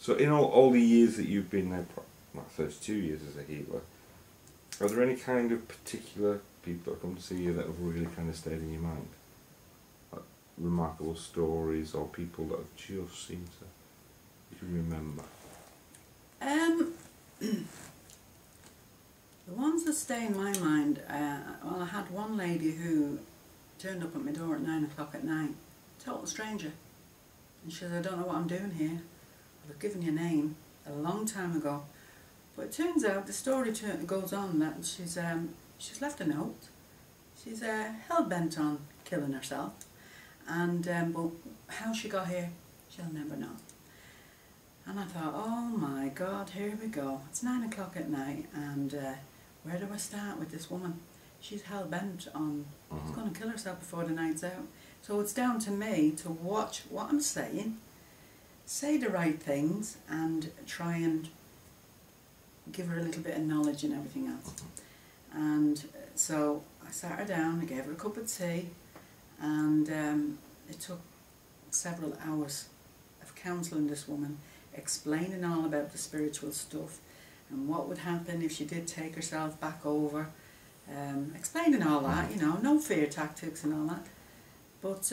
So in all the years that you've been there, like 32 years as a healer, are there any kind of particular people that come to see you that have really kind of stayed in your mind? Like remarkable stories or people that have just seemed to you remember? The ones that stay in my mind, well, I had one lady who turned up at my door at 9 o'clock at night, total stranger, and she said, I don't know what I'm doing here, I've given you a name a long time ago, but it turns out the story goes on that she's left a note, she's hell-bent on killing herself, and but how she got here, she'll never know. And I thought, oh my God, here we go, it's 9 o'clock at night, and where do I start with this woman? She's hell-bent on, she's going to kill herself before the night's out. So it's down to me to watch what I'm saying, say the right things, and try and give her a little bit of knowledge and everything else. And so I sat her down, I gave her a cup of tea, and it took several hours of counselling this woman, explaining all about the spiritual stuff and what would happen if she did take herself back over, explaining all that, you know, no fear tactics and all that. But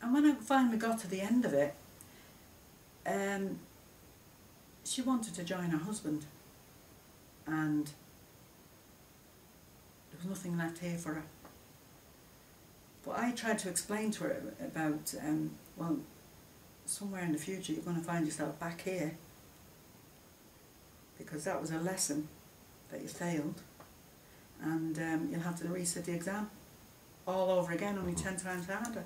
and when I finally got to the end of it, she wanted to join her husband, and there was nothing left here for her. But I tried to explain to her about, well, somewhere in the future you're going to find yourself back here, because that was a lesson that you failed, and you'll have to resit the exam all over again, only 10 times harder.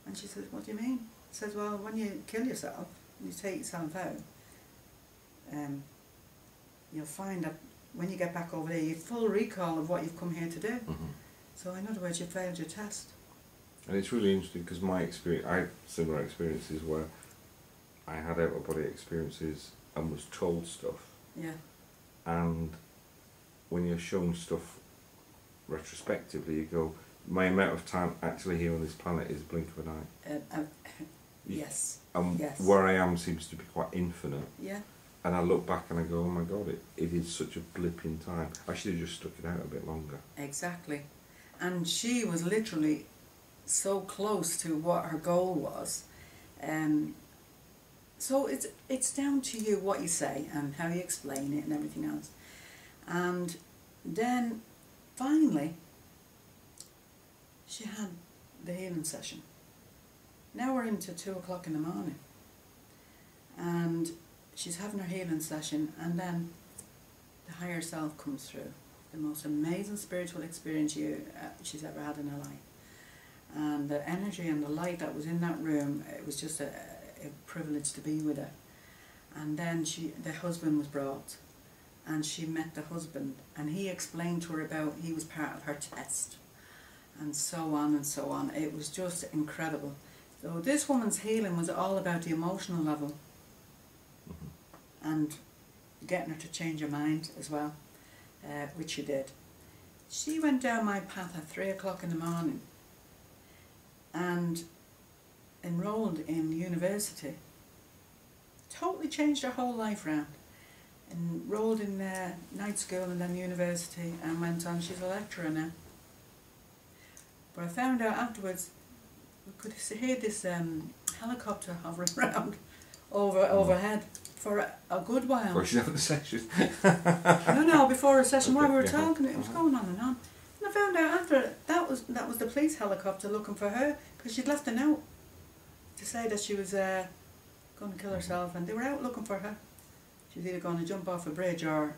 And she says, what do you mean? I says, well, when you kill yourself, when you take yourself out, you'll find that when you get back over there, you have full recall of what you've come here to do. So in other words, you failed your test. And it's really interesting because my experience, I had similar experiences where I had out-of-body experiences and was told stuff. Yeah. And when you're shown stuff retrospectively, you go, my amount of time actually here on this planet is a blink of an eye. Yes. And yes. where I am seems to be quite infinite. Yeah. And I look back and I go, oh my God, it is such a blip in time. I should have just stuck it out a bit longer. Exactly. And she was literally so close to what her goal was. So it's down to you what you say and how you explain it and everything else. And then finally she had the healing session. Now we're into 2 o'clock in the morning, and she's having her healing session, and then the higher self comes through. The most amazing spiritual experience she's ever had in her life. And the energy and the light that was in that room, it was just a privilege to be with her. And then the husband was brought, and she met the husband, and he explained to her about he was part of her test, and so on and so on. It was just incredible. So this woman's healing was all about the emotional level, and getting her to change her mind as well, which she did. She went down my path at 3 o'clock in the morning and enrolled in university. Totally changed her whole life round. Enrolled in night school and then university, and went on, she's a lecturer now. But I found out afterwards, we could hear this helicopter hovering around overhead for a good while. Before she's having a session. No, before a session, while we were yeah. talking, it was going on. And I found out after that was the police helicopter looking for her, because she'd left a note to say that she was going to kill herself, and they were out looking for her. She was either going to jump off a bridge or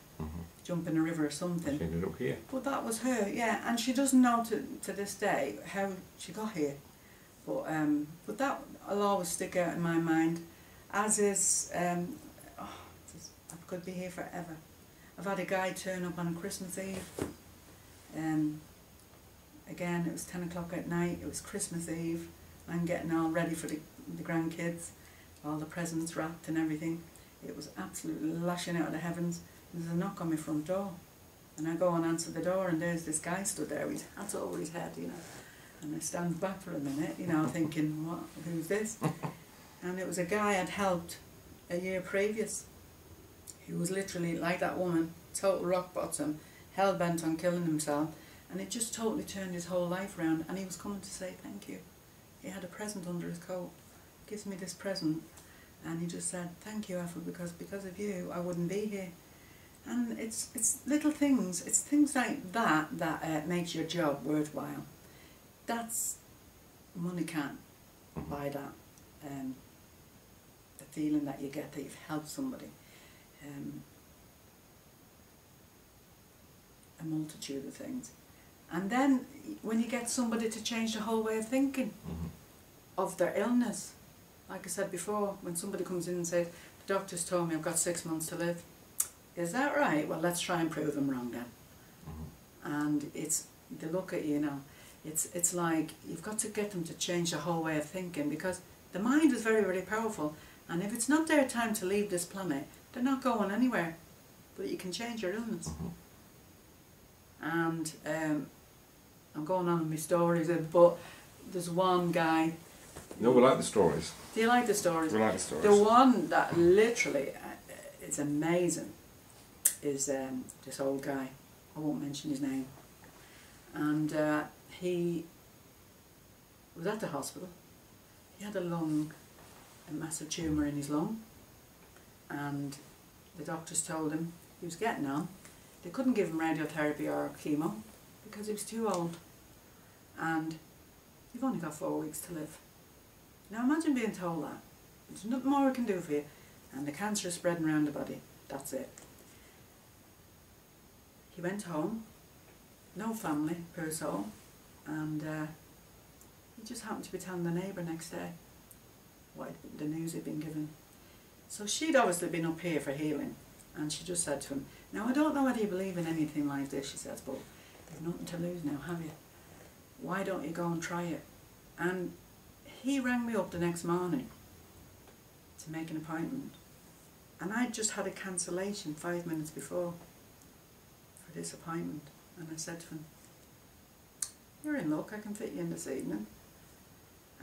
jump in a river or something. She ended up here. But that was her, yeah, and she doesn't know to this day how she got here. But that will always stick out in my mind, as is, I could be here forever. I've had a guy turn up on Christmas Eve. Again, it was 10 o'clock at night, it was Christmas Eve. I'm getting all ready for the grandkids, all the presents wrapped and everything. It was absolutely lashing out of the heavens. There's a knock on my front door, and I go and answer the door, and there's this guy stood there with his hat over his head, you know. And I stand back for a minute, you know, thinking, what? Who's this? And it was a guy I'd helped a year previous. He was literally like that woman, total rock bottom, hell-bent on killing himself, and it just totally turned his whole life around, and he was coming to say thank you. He had a present under his coat, gives me this present, and he just said, thank you, Ethel, because of you I wouldn't be here. And it's little things, it's things like that makes your job worthwhile. That's, money can't buy that. The feeling that you get that you've helped somebody. A multitude of things. And then when you get somebody to change the whole way of thinking of their illness, like I said before, when somebody comes in and says, the doctor's told me I've got 6 months to live. Is that right? Well, let's try and prove them wrong then. And it's, they look at you, you know, it's like you've got to get them to change the whole way of thinking, because the mind is very, very powerful, and if it's not their time to leave this planet, they're not going anywhere. But you can change your illness. And I'm going on with my stories, but there's one guy. No, we like the stories. Do you like the stories? We like the stories. The one that literally is amazing is this old guy. I won't mention his name. And he was at the hospital. He had a massive tumour in his lung, and the doctors told him he was getting on. They couldn't give him radiotherapy or chemo because he was too old, and you've only got 4 weeks to live. Now imagine being told that. There's nothing more we can do for you, and the cancer is spreading around the body. That's it. He went home, no family, poor soul, and he just happened to be telling the neighbour next day what the news he'd been given. So she'd obviously been up here for healing, and she just said to him, now I don't know whether you believe in anything like this, she says, but there's nothing to lose now, have you? Why don't you go and try it? And he rang me up the next morning to make an appointment, and I'd just had a cancellation 5 minutes before for this appointment, and I said to him, you're in luck, I can fit you in this evening.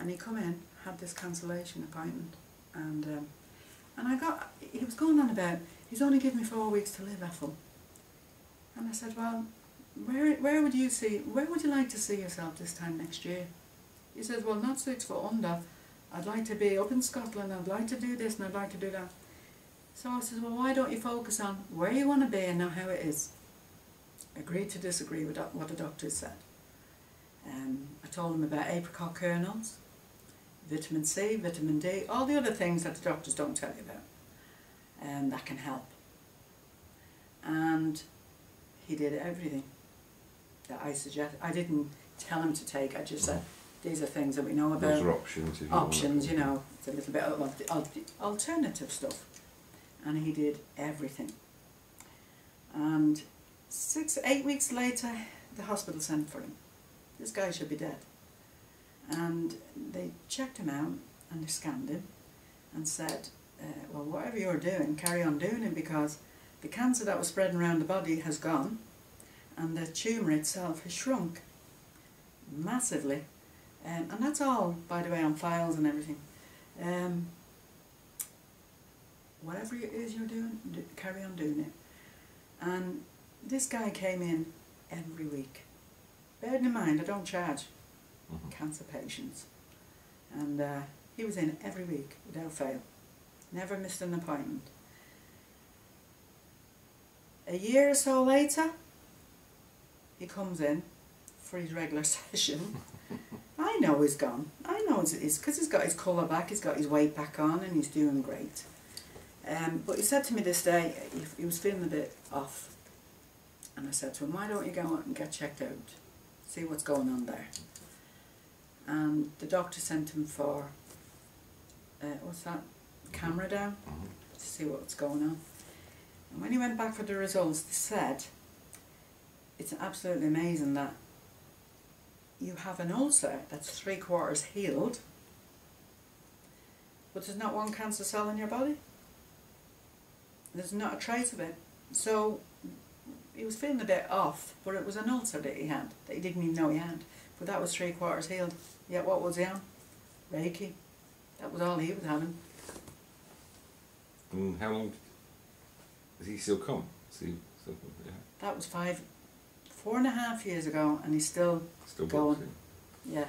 And he come in, had this cancellation appointment, and he was going on about, he's only given me 4 weeks to live, Ethel. And I said, well, where would you like to see yourself this time next year? He says, well, not 6 foot under. I'd like to be up in Scotland, I'd like to do this and I'd like to do that. So I said, well, why don't you focus on where you want to be and not how it is? Agreed to disagree with what the doctors said. I told him about apricot kernels, vitamin C, vitamin D, all the other things that the doctors don't tell you about, that can help. And he did everything that I suggested. I didn't tell him to take, I just said, these are things that we know about. Those are options. Options, you know, it's a little bit of the alternative stuff. And he did everything. And 8 weeks later, the hospital sent for him. This guy should be dead. And they checked him out and they scanned him and said, well, whatever you're doing, carry on doing it, because the cancer that was spreading around the body has gone and the tumour itself has shrunk massively. And that's all, by the way, on files and everything. Whatever it is you're doing, carry on doing it. And this guy came in every week. Bearing in mind, I don't charge cancer patients. And he was in every week without fail. Never missed an appointment. A year or so later, he comes in for his regular session. I know he's gone. I know it's because he's got his colour back, he's got his weight back on, and he's doing great. But he said to me this day, he was feeling a bit off. And I said to him, why don't you go out and get checked out? See what's going on there. And the doctor sent him for, what's that, camera down, to see what's going on. And when he went back for the results, they said, it's absolutely amazing that you have an ulcer that's 3/4 healed, but there's not one cancer cell in your body. There's not a trace of it. So he was feeling a bit off, but it was an ulcer that he had, that he didn't even know he had. But that was 3/4 healed. Yet what was he on? Reiki. That was all he was having. And how long does he still come? Still, yeah. That was 4.5 years ago, and he's still Still going. boxing. Yeah.